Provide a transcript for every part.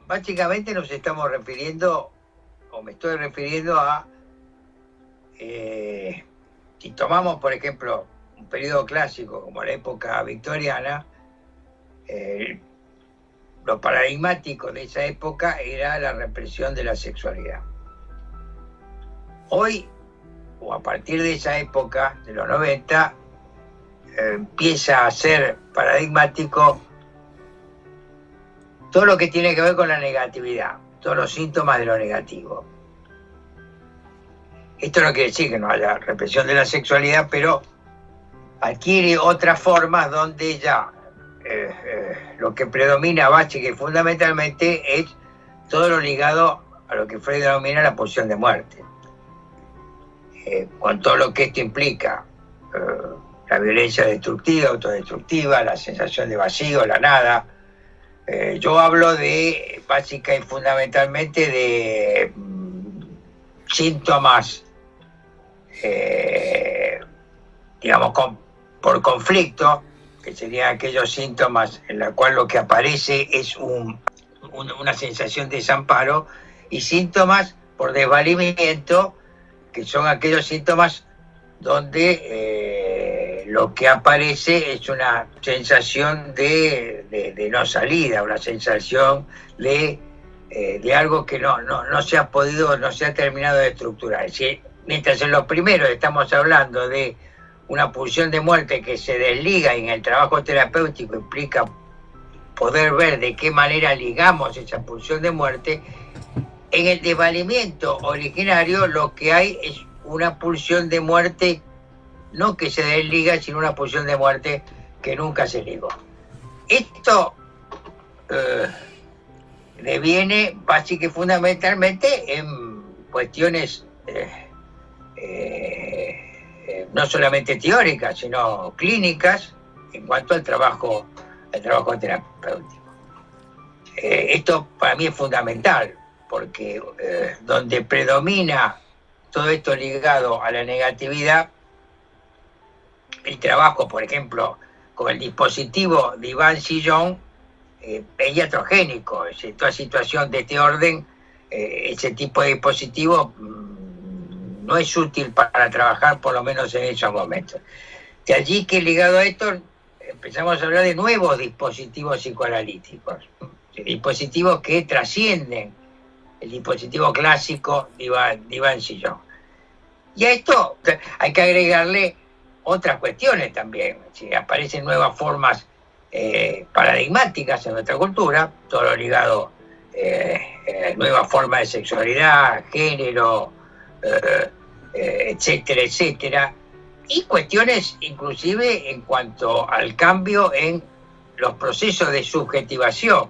básicamente nos estamos refiriendo, o me estoy refiriendo a, si tomamos, por ejemplo, un periodo clásico como la época victoriana, lo paradigmático de esa época era la represión de la sexualidad. Hoy, o a partir de esa época, de los 90, empieza a ser paradigmático todo lo que tiene que ver con la negatividad, todos los síntomas de lo negativo. Esto no quiere decir que no haya represión de la sexualidad, pero adquiere otras formas donde ya lo que predomina básica y fundamentalmente es todo lo ligado a lo que Freud denomina la pulsión de muerte, con todo lo que esto implica, la violencia destructiva, autodestructiva, la sensación de vacío, la nada. Yo hablo de básica y fundamentalmente de síntomas, digamos, por conflicto, que serían aquellos síntomas en los cuales lo que aparece es una sensación de desamparo, y síntomas por desvalimiento, que son aquellos síntomas donde lo que aparece es una sensación de no salida, una sensación de algo que no se ha podido, no se ha terminado de estructurar. Es decir, mientras en los primeros estamos hablando de una pulsión de muerte que se desliga, y en el trabajo terapéutico implica poder ver de qué manera ligamos esa pulsión de muerte, en el desvalimiento originario lo que hay es una pulsión de muerte no que se desliga, sino una pulsión de muerte que nunca se ligó. Esto deviene básica y fundamentalmente en cuestiones no solamente teóricas, sino clínicas en cuanto al trabajo terapéutico. Esto para mí es fundamental, porque donde predomina todo esto ligado a la negatividad, el trabajo, por ejemplo, con el dispositivo de Iván Sillón, es iatrogénico. Es decir, toda situación de este orden, ese tipo de dispositivo no es útil para trabajar, por lo menos en esos momentos. De allí que ligado a esto empezamos a hablar de nuevos dispositivos psicoanalíticos, dispositivos que trascienden el dispositivo clásico de Iván Sillón. Y a esto hay que agregarle otras cuestiones también. Si aparecen nuevas formas paradigmáticas en nuestra cultura, todo lo ligado a nuevas formas de sexualidad, género, etcétera, etcétera, y cuestiones inclusive en cuanto al cambio en los procesos de subjetivación,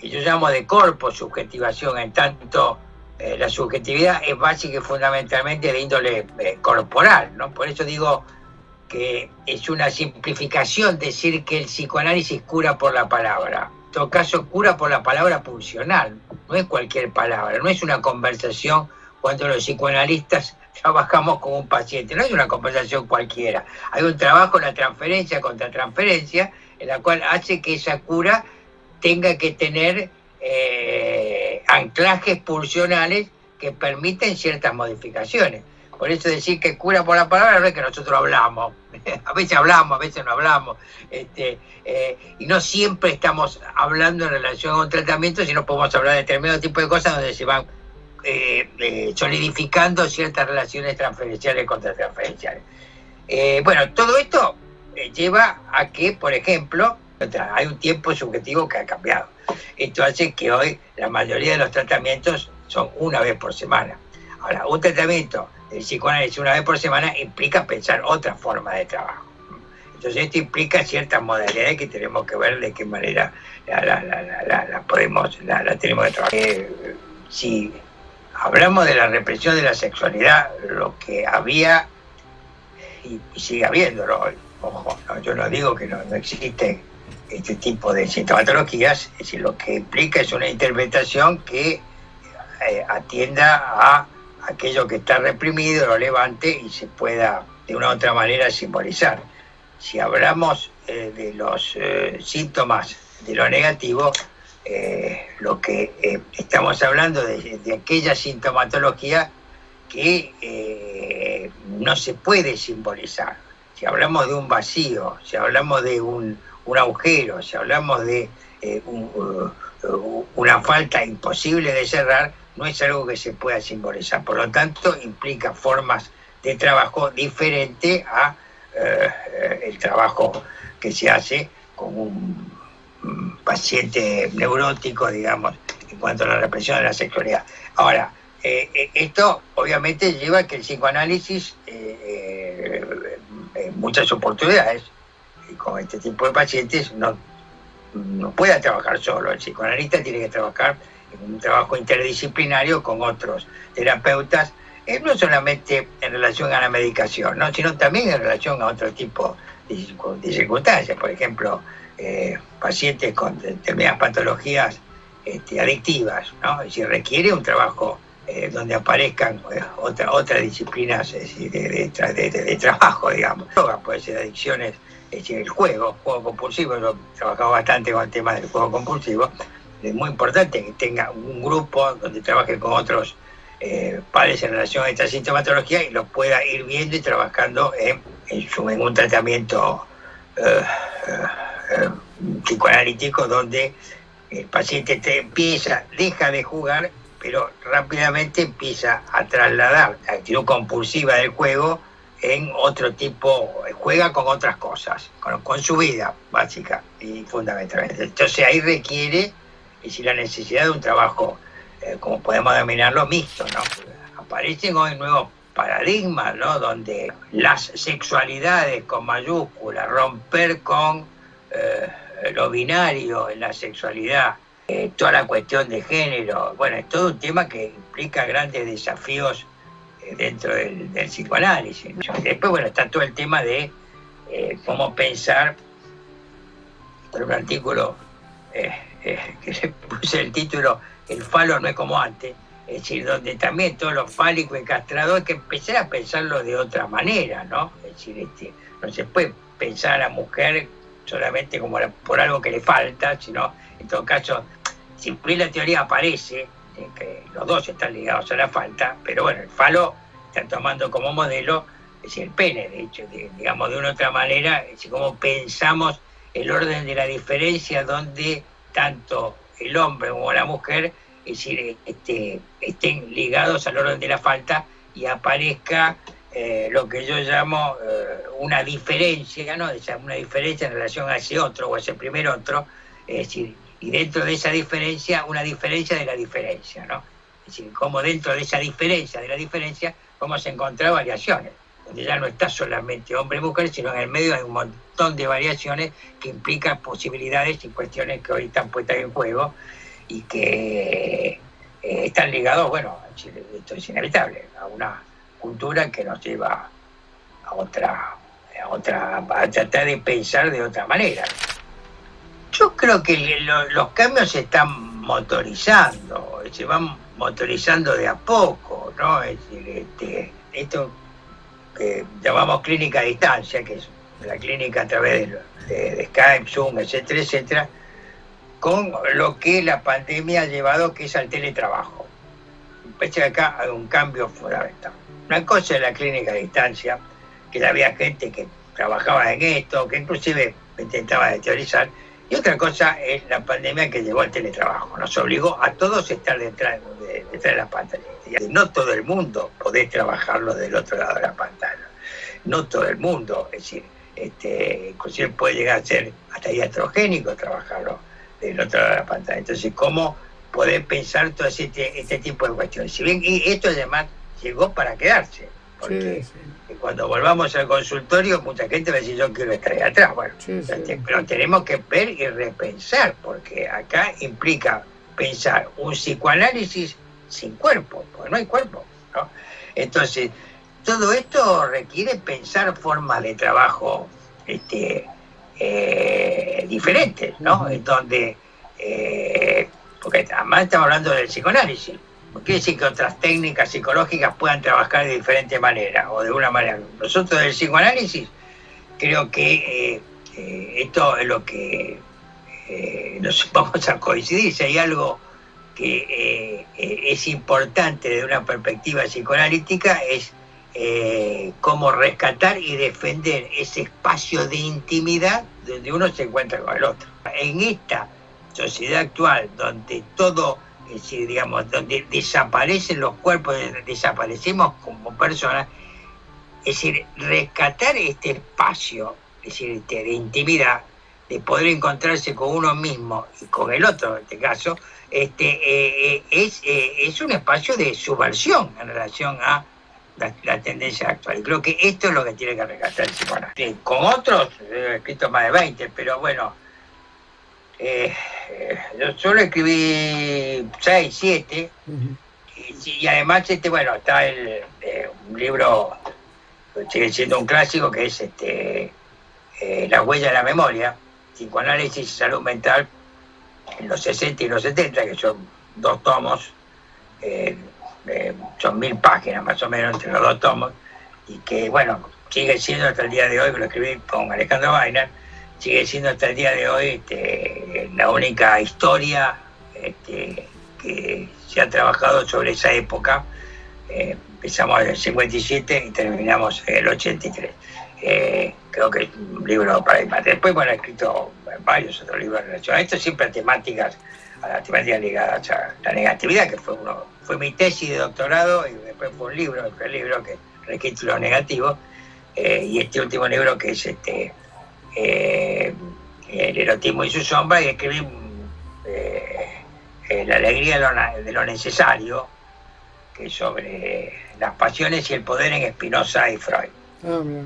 que yo llamo de corposubjetivación, en tanto la subjetividad es básica y fundamentalmente de índole corporal, ¿no? Por eso digo que es una simplificación decir que el psicoanálisis cura por la palabra. En todo caso, cura por la palabra pulsional, no es cualquier palabra, no es una conversación cuando los psicoanalistas trabajamos con un paciente, no es una conversación cualquiera. Hay un trabajo en la transferencia contra transferencia, en la cual hace que esa cura tenga que tener anclajes pulsionales que permiten ciertas modificaciones. Por eso decir que cura por la palabra no es que nosotros hablamos, a veces hablamos, a veces no hablamos, y no siempre estamos hablando en relación a un tratamiento, sino podemos hablar de determinado tipo de cosas donde se van solidificando ciertas relaciones transferenciales contra transferenciales. Bueno, todo esto lleva a que, por ejemplo, hay un tiempo subjetivo que ha cambiado. Esto hace que hoy la mayoría de los tratamientos son una vez por semana. Ahora, un tratamiento de psicoanálisis una vez por semana implica pensar otra forma de trabajo. Entonces esto implica ciertas modalidades que tenemos que ver de qué manera la tenemos que trabajar. Si hablamos de la represión de la sexualidad, lo que había y sigue habiéndolo hoy, ojo, no, yo no digo que no existe este tipo de sintomatologías, es decir, lo que implica es una interpretación que atienda a aquello que está reprimido, lo levante y se pueda de una u otra manera simbolizar. Si hablamos de los síntomas de lo negativo, lo que estamos hablando de aquella sintomatología que no se puede simbolizar. Si hablamos de un vacío, si hablamos de un agujero, si hablamos de una falta imposible de cerrar, no es algo que se pueda simbolizar. Por lo tanto, implica formas de trabajo diferentes a el trabajo que se hace con un paciente neurótico, digamos, en cuanto a la represión de la sexualidad. Ahora, esto obviamente lleva a que el psicoanálisis en muchas oportunidades y con este tipo de pacientes no pueda trabajar solo. El psicoanalista tiene que trabajar en un trabajo interdisciplinario con otros terapeutas, no solamente en relación a la medicación, ¿no?, sino también en relación a otro tipo de circunstancias. Por ejemplo, pacientes con determinadas patologías adictivas, ¿no? Es decir, requiere un trabajo donde aparezcan otras disciplinas de trabajo, digamos. Puede ser adicciones, es decir, el juego compulsivo. Yo he trabajado bastante con el tema del juego compulsivo. Es muy importante que tenga un grupo donde trabaje con otros padres en relación a esta sintomatología y lo pueda ir viendo y trabajando en un tratamiento psicoanalítico, donde el paciente deja de jugar, pero rápidamente empieza a trasladar la actitud compulsiva del juego en otro tipo, juega con otras cosas, con su vida básica y fundamentalmente. Entonces ahí requiere la necesidad de un trabajo, como podemos denominarlo, mixto, ¿no? Aparecen hoy nuevos paradigmas, ¿no?, donde las sexualidades con mayúsculas, romper con lo binario en la sexualidad, toda la cuestión de género. Bueno, es todo un tema que implica grandes desafíos dentro del psicoanálisis. Después, bueno, está todo el tema de cómo pensar, por un artículo que le puse el título "El falo no es como antes", es decir, donde también todo lo fálico y castrado hay que empezar a pensarlo de otra manera, ¿no? Es decir, no se puede pensar a la mujer solamente como por algo que le falta, sino, en todo caso, siempre la teoría aparece que los dos están ligados a la falta, pero bueno, el falo está tomando como modelo, es decir, el pene, de hecho, digamos, de una otra manera, es decir, cómo pensamos el orden de la diferencia, donde tanto el hombre como la mujer, es decir, estén ligados al orden de la falta y aparezca lo que yo llamo una diferencia, ¿no? Una diferencia en relación a ese otro o a ese primer otro, es decir, y dentro de esa diferencia, una diferencia de la diferencia, ¿no? Es decir, como dentro de esa diferencia de la diferencia vamos a encontrar variaciones, donde ya no está solamente hombre y mujer, sino en el medio hay un montón de variaciones que implican posibilidades y cuestiones que hoy están puestas en juego y que están ligados, bueno, esto es inevitable, a una cultura que nos lleva a tratar de pensar de otra manera. Yo creo que los cambios se están motorizando, se van motorizando de a poco, ¿no? Es decir, esto que llamamos clínica a distancia, que es la clínica a través de Skype, Zoom, etcétera, etcétera, con lo que la pandemia ha llevado, que es al teletrabajo. Parece que acá hay un cambio fundamental. Una cosa es la clínica a distancia, que había gente que trabajaba en esto, que inclusive intentaba teorizar, y otra cosa es la pandemia que llevó al teletrabajo. Nos obligó a todos a estar detrás de las pantallas. No todo el mundo podés trabajarlo del otro lado de la pantalla. No todo el mundo, es decir, inclusive puede llegar a ser hasta iatrogénico trabajarlo del otro lado de la pantalla. Entonces, ¿cómo poder pensar todo este tipo de cuestiones? Si bien y esto además llegó para quedarse, porque cuando volvamos al consultorio mucha gente va a decir yo quiero estar ahí atrás. Bueno, pero tenemos que ver y repensar, porque acá implica pensar un psicoanálisis sin cuerpo, porque no hay cuerpo, ¿no? Entonces, todo esto requiere pensar formas de trabajo diferentes, ¿no? En donde, porque además estamos hablando del psicoanálisis, no quiere decir que otras técnicas psicológicas puedan trabajar de diferente manera o de una manera. Nosotros del psicoanálisis creo que esto es lo que nos vamos a coincidir. Si hay algo que es importante desde una perspectiva psicoanalítica, es cómo rescatar y defender ese espacio de intimidad donde uno se encuentra con el otro. En esta sociedad actual, donde todo, es decir, digamos, donde desaparecen los cuerpos, desaparecemos como personas, es decir, rescatar este espacio, es decir, de intimidad, de poder encontrarse con uno mismo y con el otro, en este caso, es un espacio de subversión en relación a la tendencia actual. Y creo que esto es lo que tiene que rescatar el psicoanálisis. Con otros, he escrito más de 20, pero bueno, yo solo escribí 6, 7, y además, bueno, está un libro que sigue siendo un clásico, que es La huella de la memoria, psicoanálisis y salud mental en los 60 y los 70, que son 2 tomos, son 1000 páginas más o menos entre los 2 tomos, y que, bueno, sigue siendo hasta el día de hoy, que lo escribí con Alejandro Weiner, sigue siendo hasta el día de hoy la única historia que se ha trabajado sobre esa época. Empezamos en el 57 y terminamos en el 83. Creo que es un libro para más. Después, bueno, he escrito varios otros libros en relación a esto, siempre a las temáticas ligadas a la negatividad, que fue mi tesis de doctorado, y después fue un libro, el libro que registra lo negativo, y este último libro que es El erotismo y su sombra, y escribí La alegría de lo necesario, que es sobre las pasiones y el poder en Spinoza y Freud. Ah, mira,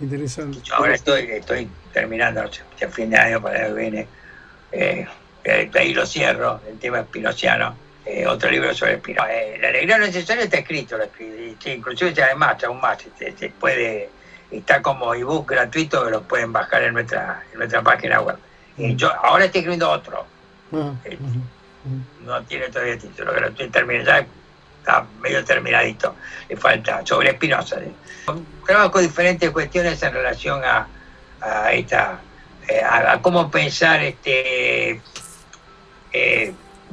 interesante. Yo ahora estoy terminando a fin de año, para el que viene, ahí lo cierro, el tema spinoziano, otro libro sobre Spinoza. La alegría de lo necesario está escrito, lo escribí, sí, inclusive además, aún más, se puede, está como ebook gratuito, que lo pueden bajar en nuestra página web. Yo ahora estoy escribiendo otro, no tiene todavía título, que lo estoy terminando, ya está medio terminadito, le falta, sobre Spinoza. Trabajo diferentes cuestiones en relación a cómo pensar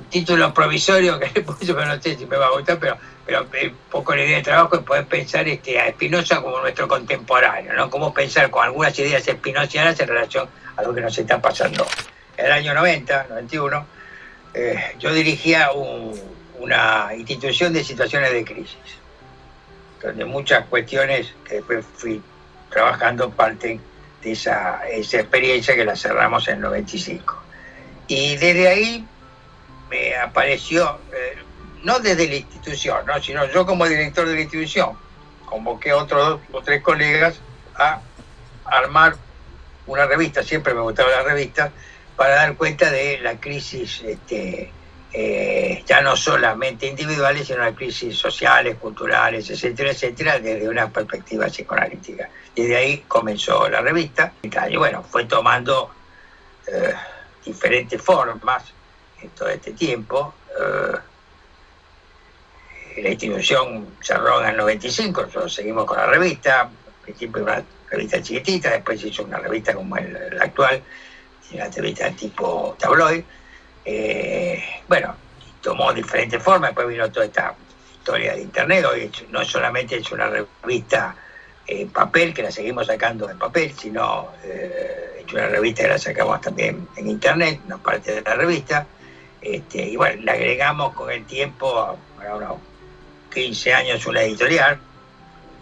título provisorio que le puse, pero no sé si me va a gustar, pero un poco la idea de trabajo es poder pensar a Spinoza como nuestro contemporáneo, ¿no? Cómo pensar con algunas ideas spinozianas en relación a lo que nos está pasando. En el año 91, yo dirigía una institución de situaciones de crisis, donde muchas cuestiones que después fui trabajando parten de esa experiencia, que la cerramos en el 95. Y desde ahí me apareció, no desde la institución, ¿no?, sino yo como director de la institución, convoqué a otros 2 o 3 colegas a armar una revista, siempre me gustaba la revista, para dar cuenta de la crisis, ya no solamente individuales, sino las crisis sociales, culturales, etcétera, etcétera, desde una perspectiva psicoanalítica. Desde ahí comenzó la revista, y bueno, fue tomando diferentes formas en todo este tiempo. La institución cerró en el 95, nosotros seguimos con la revista, al principio una revista chiquitita, después se hizo una revista como la actual, una revista tipo tabloid. Bueno, tomó diferentes formas, después vino toda esta historia de internet. Hoy no solamente es una revista en papel, que la seguimos sacando en papel, sino es una revista que la sacamos también en internet, una parte de la revista, y bueno, le agregamos con el tiempo, ahora unos 15 años, una editorial.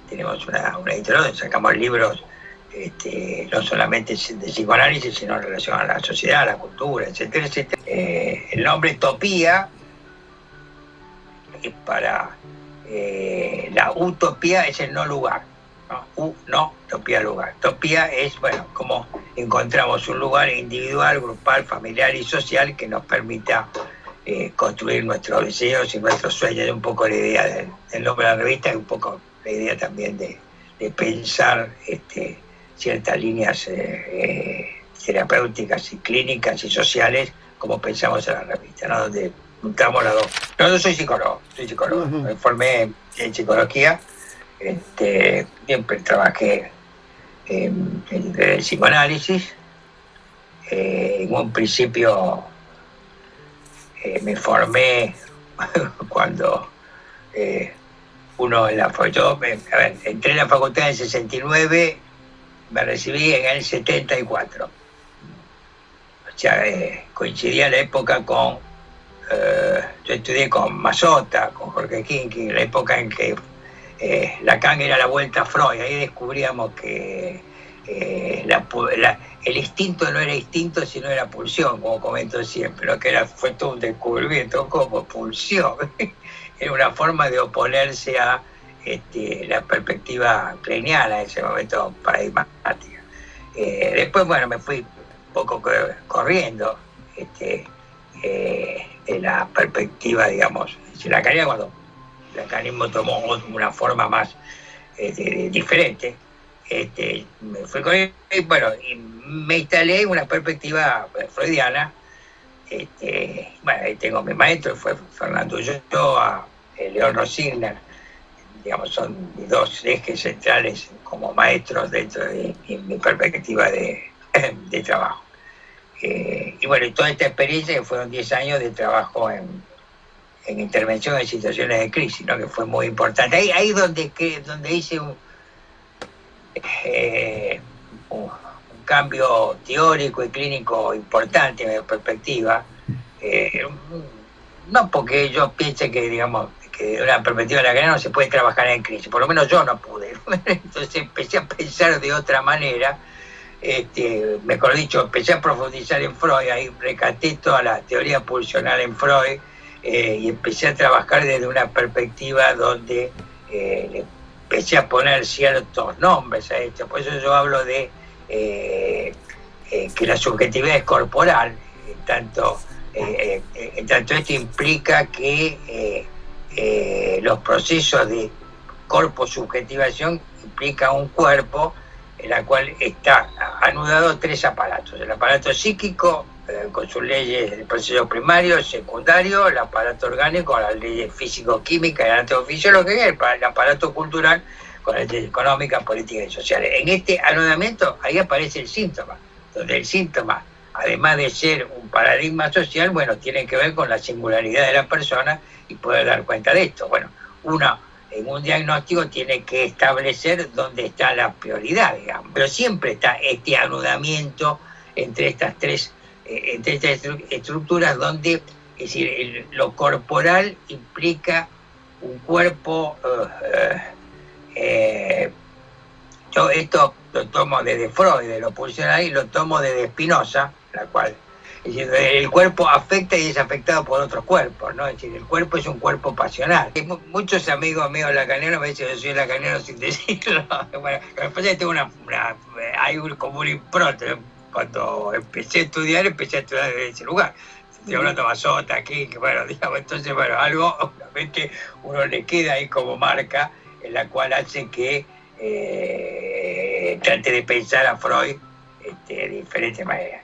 Tenemos una editorial donde sacamos libros, no solamente de psicoanálisis, sino en relación a la sociedad, a la cultura, etcétera, etcétera. El nombre Topía es para la utopía, es el no lugar, ¿no? No, Topía lugar. Topía es, bueno, como encontramos un lugar individual, grupal, familiar y social que nos permita construir nuestros deseos y nuestros sueños. Es un poco la idea del nombre de la revista, y un poco la idea también de pensar ciertas líneas terapéuticas y clínicas y sociales, como pensamos en la revista, ¿no?, donde juntamos las dos. No, yo soy psicólogo, me formé en psicología, siempre trabajé en el psicoanálisis, En un principio me formé cuando uno en la entré en la facultad en el 69, me recibí en el 74. O sea, coincidía la época con... yo estudié con Mazota, con Jorge Kinki, la época en que Lacan era la vuelta a Freud. Ahí descubríamos que el instinto no era instinto, sino era pulsión, como comento siempre, ¿no? Fue todo un descubrimiento como pulsión. Era una forma de oponerse a la perspectiva kleiniana en ese momento paradigmática. Después, bueno, me fui un poco corriendo de la perspectiva, digamos, lacaniana, cuando el lacanismo tomó una forma más diferente. Me fui con él, bueno, y me instalé en una perspectiva freudiana. Bueno, ahí tengo mi maestro, fue Fernando Ulloa, León Rosigner, digamos, son mis dos ejes centrales como maestros dentro de mi perspectiva de trabajo. Y bueno, toda esta experiencia, que fueron 10 años de trabajo en intervención en situaciones de crisis, ¿no? Que fue muy importante. Ahí donde hice un cambio teórico y clínico importante en mi perspectiva, no porque yo piense que, digamos, que de una perspectiva lacaniana no se puede trabajar en crisis, por lo menos yo no pude. Entonces empecé a pensar de otra manera, mejor dicho, empecé a profundizar en Freud, ahí rescaté toda la teoría pulsional en Freud, y empecé a trabajar desde una perspectiva donde empecé a poner ciertos nombres a esto. Por eso yo hablo de que la subjetividad es corporal, en tanto esto implica que los procesos de corpo-subjetivación implican un cuerpo en la cual está anudado tres aparatos: el aparato psíquico, con sus leyes del proceso primario, secundario; el aparato orgánico, con las leyes físico-químicas y anatofisiológicas; y el aparato cultural, con las leyes económicas, políticas y sociales. En este anudamiento, ahí aparece el síntoma, donde el síntoma, además de ser un paradigma social, bueno, tiene que ver con la singularidad de la persona y poder dar cuenta de esto. Bueno, en un diagnóstico tiene que establecer dónde está la prioridad, digamos. Pero siempre está este anudamiento entre estas tres estructuras, donde, es decir, lo corporal implica un cuerpo... yo esto lo tomo desde Freud, de lo pulsional, y lo tomo desde Spinoza, la cual... Es decir, el cuerpo afecta y es afectado por otros cuerpos, ¿no? Es decir, el cuerpo es un cuerpo pasional. Muchos amigos míos lacanianos me dicen que yo soy lacaniano sin decirlo. Bueno, lo que pasa es que tengo hay como un impronta. Cuando empecé a estudiar desde ese lugar. Estoy hablando de Mazota aquí, que bueno, digamos, entonces, bueno, algo obviamente uno le queda ahí como marca, en la cual hace que trate de pensar a Freud de diferentes maneras.